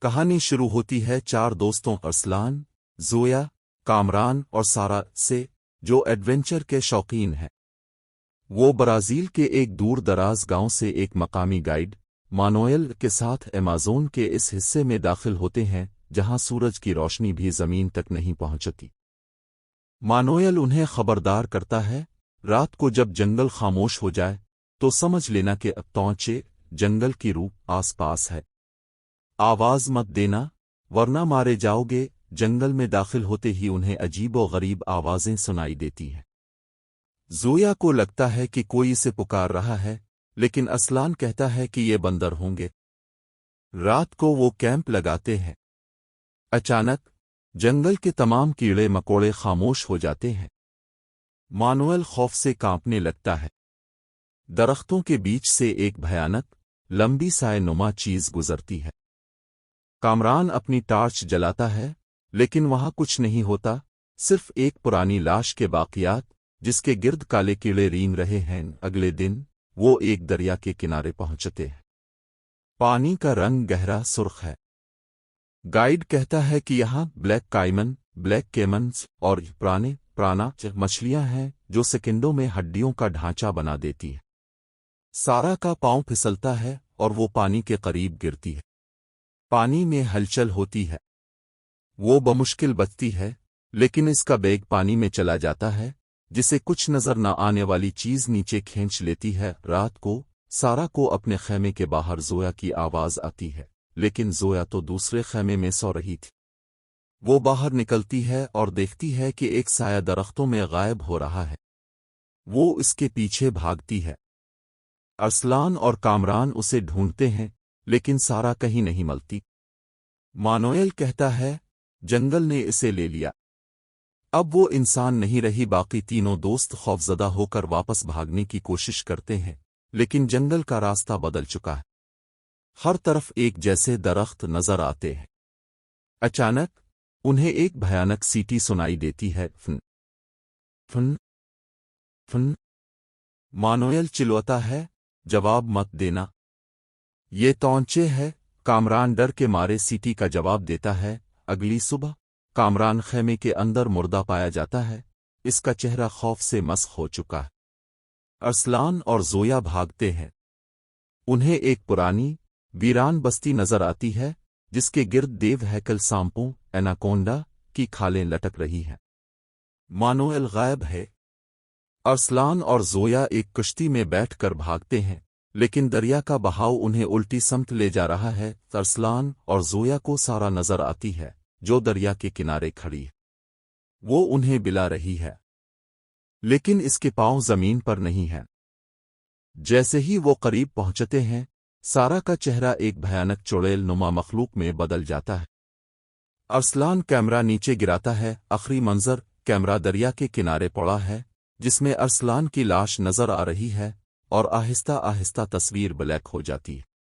کہانی شروع ہوتی ہے چار دوستوں ارسلان، زویا، کامران اور سارا سے، جو ایڈونچر کے شوقین ہیں۔ وہ برازیل کے ایک دور دراز گاؤں سے ایک مقامی گائیڈ مانوئل کے ساتھ ایمازون کے اس حصے میں داخل ہوتے ہیں جہاں سورج کی روشنی بھی زمین تک نہیں پہنچتی۔ مانوئل انہیں خبردار کرتا ہے، رات کو جب جنگل خاموش ہو جائے تو سمجھ لینا کہ اب پہنچے، جنگل کی روح آس پاس ہے، آواز مت دینا ورنہ مارے جاؤ گے۔ جنگل میں داخل ہوتے ہی انہیں عجیب و غریب آوازیں سنائی دیتی ہیں۔ زویا کو لگتا ہے کہ کوئی اسے پکار رہا ہے، لیکن ارسلان کہتا ہے کہ یہ بندر ہوں گے۔ رات کو وہ کیمپ لگاتے ہیں۔ اچانک جنگل کے تمام کیڑے مکوڑے خاموش ہو جاتے ہیں۔ مانوئل خوف سے کانپنے لگتا ہے۔ درختوں کے بیچ سے ایک بھیانک، لمبی سائے نما چیز گزرتی ہے۔ کامران اپنی ٹارچ جلاتا ہے، لیکن وہاں کچھ نہیں ہوتا، صرف ایک پرانی لاش کے باقیات جس کے گرد کالے کیڑے رینگ رہے ہیں۔ اگلے دن وہ ایک دریا کے کنارے پہنچتے ہیں۔ پانی کا رنگ گہرا سرخ ہے۔ گائیڈ کہتا ہے کہ یہاں بلیک کیمنز اور پرانا مچھلیاں ہیں جو سیکنڈوں میں ہڈیوں کا ڈھانچہ بنا دیتی ہیں۔ سارا کا پاؤں پھسلتا ہے اور وہ پانی کے قریب گرتی ہے۔ پانی میں ہلچل ہوتی ہے۔ وہ بمشکل بچتی ہے، لیکن اس کا بیگ پانی میں چلا جاتا ہے، جسے کچھ نظر نہ آنے والی چیز نیچے کھینچ لیتی ہے۔ رات کو سارا کو اپنے خیمے کے باہر زویا کی آواز آتی ہے، لیکن زویا تو دوسرے خیمے میں سو رہی تھی۔ وہ باہر نکلتی ہے اور دیکھتی ہے کہ ایک سایہ درختوں میں غائب ہو رہا ہے۔ وہ اس کے پیچھے بھاگتی ہے۔ ارسلان اور کامران اسے ڈھونڈتے ہیں، لیکن سارا کہیں نہیں ملتی۔ مانوئل کہتا ہے، جنگل نے اسے لے لیا۔ اب وہ انسان نہیں رہی۔ باقی تینوں دوست خوفزدہ ہو کر واپس بھاگنے کی کوشش کرتے ہیں، لیکن جنگل کا راستہ بدل چکا ہے۔ ہر طرف ایک جیسے درخت نظر آتے ہیں۔ اچانک انہیں ایک بھیانک سیٹی سنائی دیتی ہے، فن فن فن۔ مانوئل چلوتا ہے، جواب مت دینا، یہ تونچے ہے۔ کامران ڈر کے مارے سیٹی کا جواب دیتا ہے۔ اگلی صبح کامران خیمے کے اندر مردہ پایا جاتا ہے، اس کا چہرہ خوف سے مسخ ہو چکا ہے۔ ارسلان اور زویا بھاگتے ہیں۔ انہیں ایک پرانی، ویران بستی نظر آتی ہے جس کے گرد دیو ہیکل سانپوں ایناکونڈا کی کھالیں لٹک رہی ہیں۔ مانوئل غائب ہے۔ ارسلان اور زویا ایک کشتی میں بیٹھ کر بھاگتے ہیں، لیکن دریا کا بہاؤ انہیں الٹی سمت لے جا رہا ہے۔ ارسلان اور زویا کو سارا نظر آتی ہے جو دریا کے کنارے کھڑی ہے۔ وہ انہیں بلا رہی ہے، لیکن اس کے پاؤں زمین پر نہیں ہیں۔ جیسے ہی وہ قریب پہنچتے ہیں، سارا کا چہرہ ایک بھیانک چڑیل نما مخلوق میں بدل جاتا ہے۔ ارسلان کیمرہ نیچے گراتا ہے۔ آخری منظر کیمرہ دریا کے کنارے پڑا ہے، جس میں ارسلان کی لاش نظر آ رہی ہے، اور آہستہ آہستہ تصویر بلیک ہو جاتی ہے۔